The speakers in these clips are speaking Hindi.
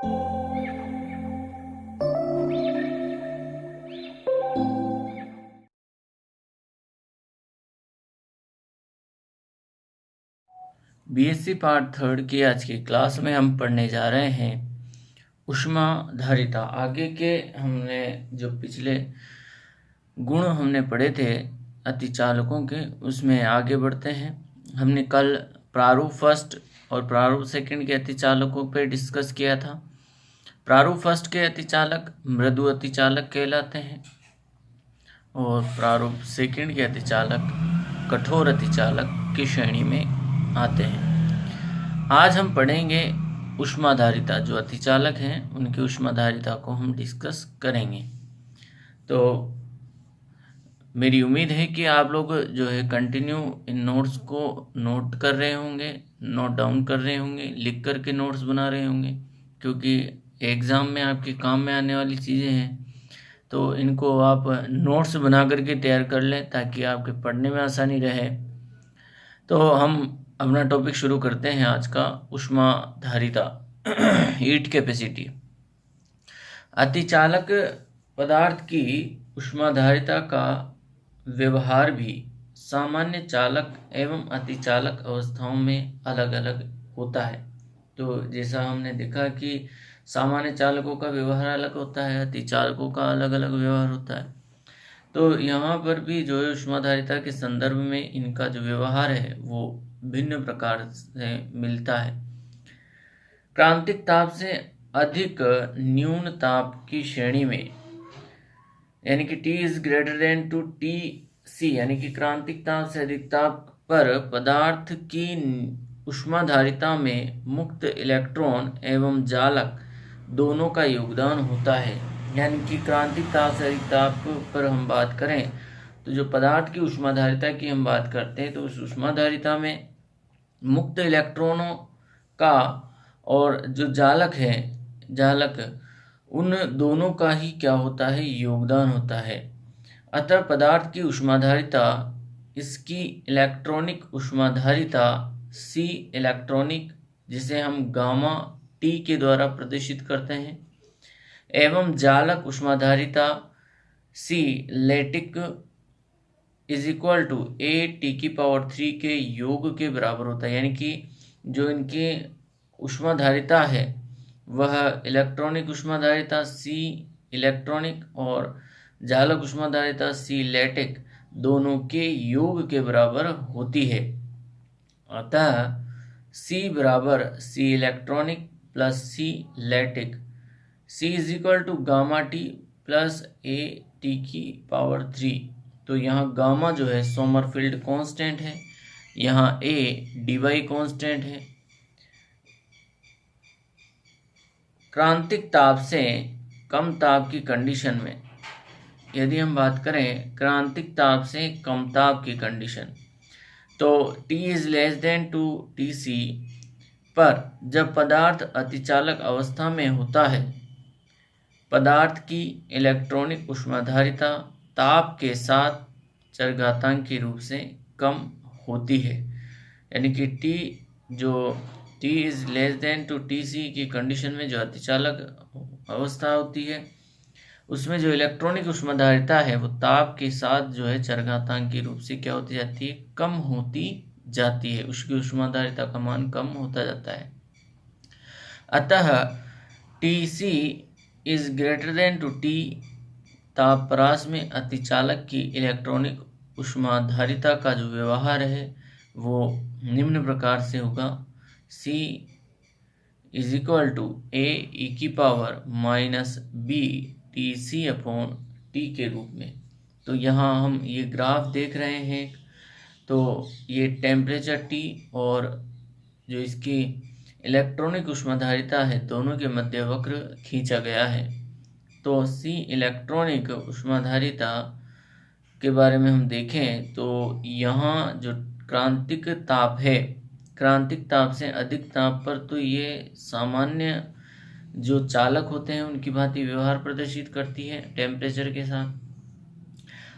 बीएससी पार्ट थर्ड की आज की क्लास में हम पढ़ने जा रहे हैं ऊष्माधारिता। आगे के हमने जो पिछले गुण हमने पढ़े थे अतिचालकों के, उसमें आगे बढ़ते हैं। हमने कल प्रारूप फर्स्ट और प्रारूप सेकंड के अतिचालकों पे डिस्कस किया था। प्रारूप फर्स्ट के अतिचालक मृदु अतिचालक कहलाते हैं और प्रारूप सेकंड के अतिचालक कठोर अतिचालक की श्रेणी में आते हैं। आज हम पढ़ेंगे ऊष्माधारिता। जो अतिचालक हैं उनकी ऊष्माधारिता को हम डिस्कस करेंगे। तो मेरी उम्मीद है कि आप लोग जो है कंटिन्यू इन नोट्स को नोट कर रहे होंगे, नोट डाउन कर रहे होंगे, लिख कर के नोट्स बना रहे होंगे, क्योंकि एग्ज़ाम में आपके काम में आने वाली चीज़ें हैं। तो इनको आप नोट्स बना करके तैयार कर लें ताकि आपके पढ़ने में आसानी रहे। तो हम अपना टॉपिक शुरू करते हैं आज का, ऊष्माधारिता हीट कैपेसिटी। अतिचालक पदार्थ की ऊष्माधारिता का व्यवहार भी सामान्य चालक एवं अतिचालक अवस्थाओं में अलग अलग होता है। तो जैसा हमने देखा कि सामान्य चालकों का व्यवहार अलग होता है, अतिचालकों का अलग अलग व्यवहार होता है। तो यहाँ पर भी जो है ऊष्माधारिता के संदर्भ में इनका जो व्यवहार है वो भिन्न प्रकार से मिलता है। क्रांतिक ताप से अधिक न्यून ताप की श्रेणी में, यानी कि T is greater than to TC, यानी कि क्रांतिक ताप से अधिक ताप पर पदार्थ की ऊष्माधारिता में मुक्त इलेक्ट्रॉन एवं जालक दोनों का योगदान होता है। यानी कि क्रांतिक ताप से अधिक ताप पर हम बात करें तो जो पदार्थ की ऊष्माधारिता की हम बात करते हैं तो उस ऊष्माधारिता में मुक्त इलेक्ट्रॉनों का और जो जालक है, उन दोनों का ही क्या होता है, योगदान होता है। अतः पदार्थ की ऊष्माधारिता इसकी इलेक्ट्रॉनिक ऊष्माधारिता C इलेक्ट्रॉनिक, जिसे हम गामा T के द्वारा प्रदर्शित करते हैं, एवं जालक ऊष्माधारिता C lattice is equal to A⁻³ के योग के बराबर होता है। यानी कि जो इनकी ऊष्माधारिता है वह इलेक्ट्रॉनिक ऊष्माधारिता C इलेक्ट्रॉनिक और जालक ऊष्माधारिता C लैटिक दोनों के योग के बराबर होती है। अतः C बराबर C electronic plus C lattice, C is equal to gamma T plus A⁻³ तो यहाँ गामा जो है सोमरफेल्ड कांस्टेंट है, यहाँ A dy कांस्टेंट है। क्रांतिक ताप से कम ताप की कंडीशन में, यदि हम बात करें क्रांतिक ताप से कम ताप की कंडीशन, तो T is less than to TC पर जब पदार्थ अतिचालक अवस्था में होता है, पदार्थ की इलेक्ट्रॉनिक ऊष्माधारिता ताप के साथ चरघातांकी रूप से कम होती है। यानी कि T is less than to TC की कंडीशन में जो अतिचालक अवस्था होती है उसमें जो इलेक्ट्रॉनिक ऊष्माधारिता है वो ताप के साथ जो है चरघातांकी रूप से क्या होती जाती है, कम होती जाती है। उसकी ऊष्माधारिता का मान कम होता जाता है। अतः TC is greater than to T तापरास में अतिचालक की इलेक्ट्रॉनिक ऊष्माधारिता का जो व्यवहार है वो निम्न प्रकार से होगा। C is equal to A⁻⁻B⁻T के रूप में। तो यहाँ हम ये ग्राफ देख रहे हैं, तो ये टेम्परेचर T और जो इसकी इलेक्ट्रॉनिक ऊष्माधारिता है दोनों के मध्य वक्र खींचा गया है। तो C इलेक्ट्रॉनिक ऊष्माधारिता के बारे में हम देखें तो यहाँ जो क्रांतिक ताप है, क्रांतिक ताप से अधिक ताप पर तो ये सामान्य जो चालक होते हैं उनकी भांति व्यवहार प्रदर्शित करती है टेम्परेचर के साथ।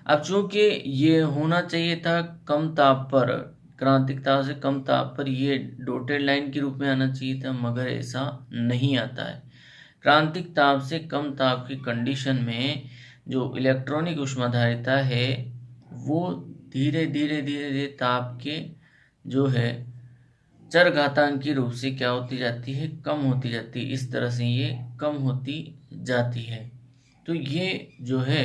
अब चूंकि ये होना चाहिए था कम ताप पर, क्रांतिक ताप से कम ताप पर ये डॉटेड लाइन के रूप में आना चाहिए था, मगर ऐसा नहीं आता है। क्रांतिक ताप से कम ताप की कंडीशन में जो इलेक्ट्रॉनिक ऊष्माधारिता है वो धीरे धीरे ताप के जो है चरघातांकी रूप से क्या होती जाती है, कम होती जाती है। इस तरह से ये कम होती जाती है। तो ये जो है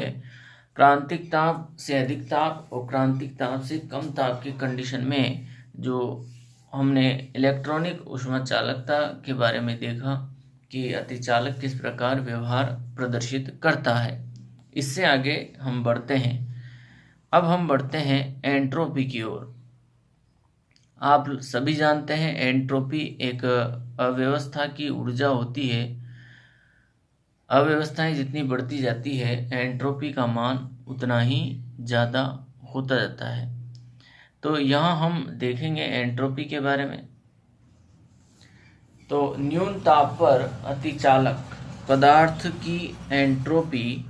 क्रांतिक ताप से अधिक ताप और क्रांतिक ताप से कम ताप की कंडीशन में जो हमने इलेक्ट्रॉनिक ऊष्मा चालकता के बारे में देखा कि अतिचालक किस प्रकार व्यवहार प्रदर्शित करता है। इससे आगे हम बढ़ते हैं। अब हम बढ़ते हैं एंट्रोपी की ओर। आप सभी जानते हैं एंट्रोपी एक अव्यवस्था की ऊर्जा होती है। अव्यवस्थाएं जितनी बढ़ती जाती है एंट्रोपी का मान उतना ही ज़्यादा होता जाता है। तो यहाँ हम देखेंगे एंट्रोपी के बारे में। तो न्यून ताप पर अतिचालक पदार्थ की एंट्रोपी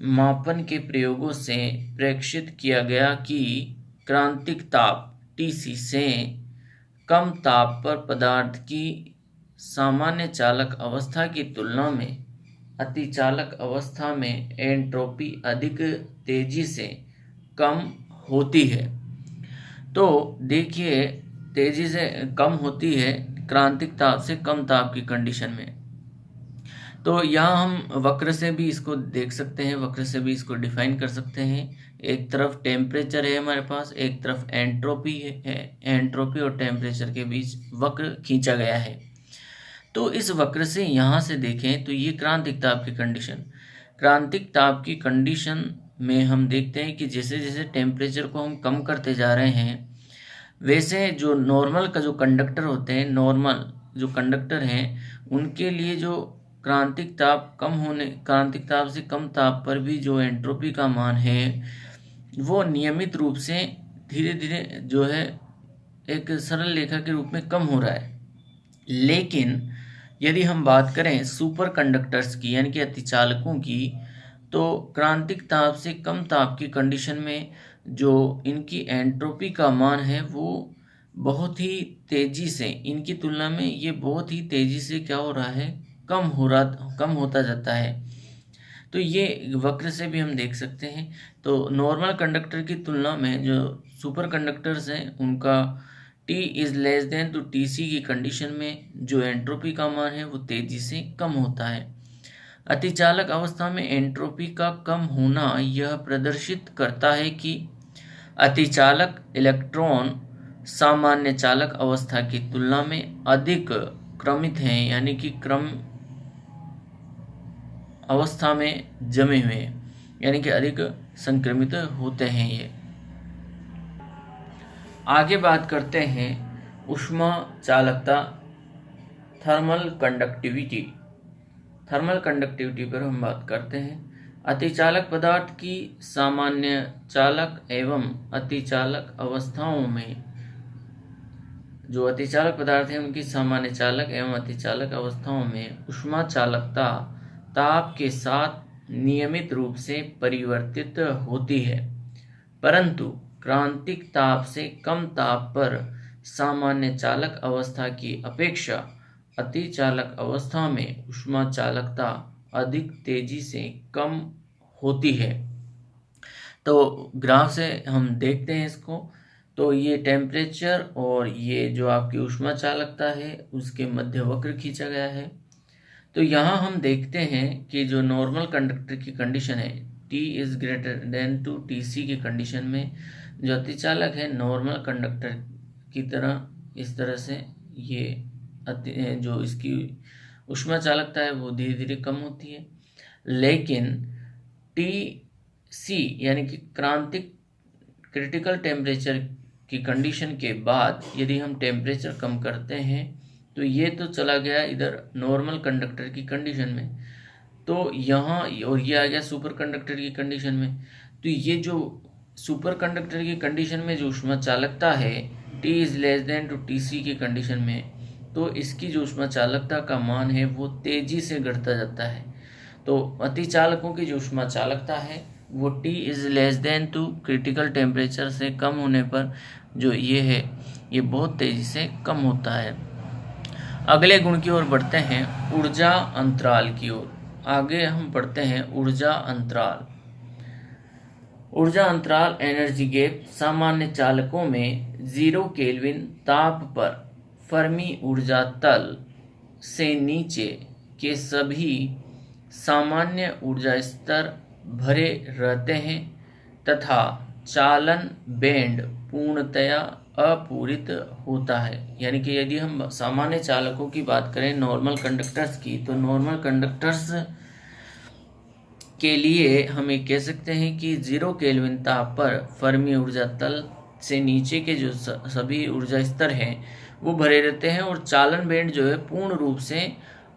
मापन के प्रयोगों से प्रेक्षित किया गया कि क्रांतिक ताप Tc से कम ताप पर पदार्थ की सामान्य चालक अवस्था की तुलना में अतिचालक अवस्था में एंट्रोपी अधिक तेजी से कम होती है। तो देखिए तेजी से कम होती है क्रांतिक ताप से कम ताप की कंडीशन में। तो यहाँ हम वक्र से भी इसको देख सकते हैं, वक्र से भी इसको डिफाइन कर सकते हैं। एक तरफ टेम्परेचर है हमारे पास, एक तरफ एंट्रोपी है। एंट्रोपी और टेम्परेचर के बीच वक्र खींचा गया है। तो इस वक्र से यहाँ से देखें तो ये क्रांतिक ताप की कंडीशन, क्रांतिक ताप की कंडीशन में हम देखते हैं कि जैसे जैसे टेम्परेचर को हम कम करते जा रहे हैं वैसे जो नॉर्मल का जो कंडक्टर होते हैं, नॉर्मल जो कंडक्टर हैं उनके लिए जो क्रांतिक ताप से कम ताप पर भी जो एंट्रोपी का मान है वो नियमित रूप से धीरे धीरे जो है एक सरल रेखा के रूप में कम हो रहा है। लेकिन यदि हम बात करें सुपर कंडक्टर्स की यानी कि अतिचालकों की, तो क्रांतिक ताप से कम ताप की कंडीशन में जो इनकी एंट्रोपी का मान है वो बहुत ही तेज़ी से, इनकी तुलना में ये बहुत ही तेज़ी से क्या हो रहा है, कम होता जाता है। तो ये वक्र से भी हम देख सकते हैं। तो नॉर्मल कंडक्टर की तुलना में जो सुपर कंडक्टर्स हैं उनका T is less than to Tc की कंडीशन में जो एंट्रोपी का मान है वो तेज़ी से कम होता है। अतिचालक अवस्था में एंट्रोपी का कम होना यह प्रदर्शित करता है कि अतिचालक इलेक्ट्रॉन सामान्य चालक अवस्था की तुलना में अधिक क्रमित हैं, यानी कि क्रम अवस्था में जमे हुए हैं, यानी कि अधिक संक्रमित होते हैं। ये आगे बात करते हैं ऊष्मा चालकता, थर्मल कंडक्टिविटी। थर्मल कंडक्टिविटी पर हम बात करते हैं। अतिचालक पदार्थ की सामान्य चालक एवं अतिचालक अवस्थाओं में, जो अतिचालक पदार्थ हैं उनकी सामान्य चालक एवं अतिचालक अवस्थाओं में ऊष्मा चालकता ताप के साथ नियमित रूप से परिवर्तित होती है, परंतु क्रांतिक ताप से कम ताप पर सामान्य चालक अवस्था की अपेक्षा अतिचालक अवस्था में ऊष्मा चालकता अधिक तेजी से कम होती है। तो ग्राफ से हम देखते हैं इसको। तो ये टेम्परेचर और ये जो आपकी ऊष्मा चालकता है उसके मध्य वक्र खींचा गया है। तो यहाँ हम देखते हैं कि जो नॉर्मल कंडक्टर की कंडीशन है T is greater than to Tc की कंडीशन में जो अतिचालक है नॉर्मल कंडक्टर की तरह इस तरह से ये जो इसकी ऊष्मा चालकता है वो धीरे धीरे कम होती है। लेकिन Tc यानी कि क्रांतिक क्रिटिकल टेम्परेचर की कंडीशन के बाद यदि हम टेम्परेचर कम करते हैं तो ये तो चला गया इधर नॉर्मल कंडक्टर की कंडीशन में, तो यहाँ और ये आ गया सुपर कंडक्टर की कंडीशन में। तो ये जो सुपर कंडक्टर की कंडीशन में जो ऊष्मा चालकता है T is less than to Tc की कंडीशन में, तो इसकी जो ऊष्मा चालकता का मान है वो तेज़ी से घटता जाता है। तो अतिचालकों की जो ऊष्मा चालकता है वो T is less than to critical temperature से कम होने पर जो ये है ये बहुत तेज़ी से कम होता है। अगले गुण की ओर बढ़ते हैं, ऊर्जा अंतराल की ओर। आगे हम पढ़ते हैं ऊर्जा अंतराल। ऊर्जा अंतराल एनर्जी गैप सामान्य चालकों में 0 केल्विन ताप पर फर्मी ऊर्जा तल से नीचे के सभी सामान्य ऊर्जा स्तर भरे रहते हैं तथा चालन बैंड पूर्णतया अपूरित होता है। यानी कि यदि हम सामान्य चालकों की बात करें, नॉर्मल कंडक्टर्स की, तो नॉर्मल कंडक्टर्स के लिए हम ये कह सकते हैं कि 0 केल्विन ताप पर फर्मी ऊर्जा तल से नीचे के जो सभी ऊर्जा स्तर हैं वो भरे रहते हैं और चालन बैंड जो है पूर्ण रूप से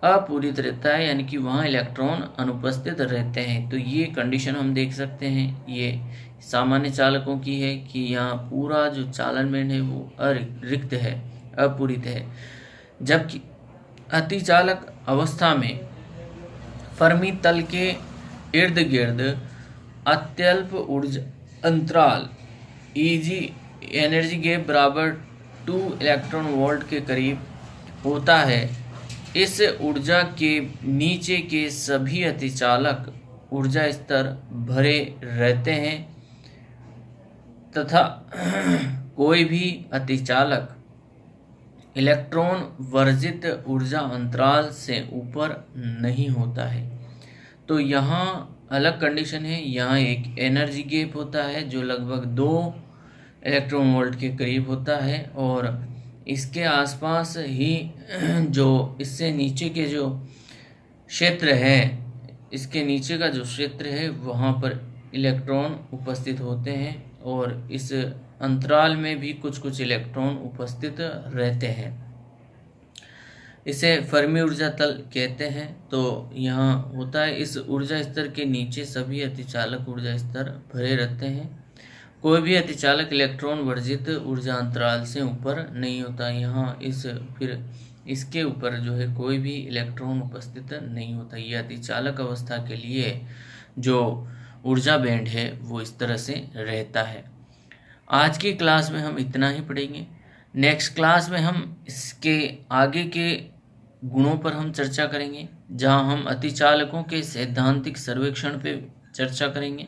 अपूरित रहता है, यानी कि वहाँ इलेक्ट्रॉन अनुपस्थित रहते हैं। तो ये कंडीशन हम देख सकते हैं, ये सामान्य चालकों की है कि यहाँ पूरा जो चालन बैंड है वो रिक्त है, अपूरित है। जबकि अतिचालक अवस्था में फर्मी तल के इर्द गिर्द अत्यल्प ऊर्जा अंतराल Eg एनर्जी गैप बराबर 2 इलेक्ट्रॉन वोल्ट के करीब होता है। इस ऊर्जा के नीचे के सभी अतिचालक ऊर्जा स्तर भरे रहते हैं तथा कोई भी अतिचालक इलेक्ट्रॉन वर्जित ऊर्जा अंतराल से ऊपर नहीं होता है। तो यहाँ अलग कंडीशन है, यहाँ एक एनर्जी गैप होता है जो लगभग 2 इलेक्ट्रॉन वोल्ट के करीब होता है और इसके आसपास ही जो इससे नीचे के जो क्षेत्र है, इसके नीचे का जो क्षेत्र है वहाँ पर इलेक्ट्रॉन उपस्थित होते हैं और इस अंतराल में भी कुछ कुछ इलेक्ट्रॉन उपस्थित रहते हैं। इसे फर्मी ऊर्जा तल कहते हैं। तो यहाँ होता है, इस ऊर्जा स्तर के नीचे सभी अतिचालक ऊर्जा स्तर भरे रहते हैं। कोई भी अतिचालक इलेक्ट्रॉन वर्जित ऊर्जा अंतराल से ऊपर नहीं होता। यहाँ फिर इसके ऊपर जो है कोई भी इलेक्ट्रॉन उपस्थित नहीं होता। ये अतिचालक अवस्था के लिए जो ऊर्जा बैंड है वो इस तरह से रहता है। आज की क्लास में हम इतना ही पढ़ेंगे। नेक्स्ट क्लास में हम इसके आगे के गुणों पर हम चर्चा करेंगे, जहां हम अतिचालकों के सैद्धांतिक सर्वेक्षण पे चर्चा करेंगे,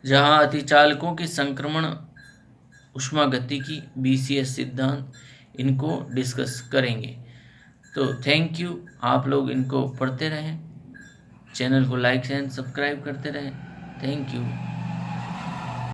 जहां अतिचालकों के संक्रमण ऊष्मागतिकी BCS सिद्धांत इनको डिस्कस करेंगे। तो थैंक यू, आप लोग इनको पढ़ते रहें, चैनल को लाइक एंड सब्सक्राइब करते रहें। Thank you.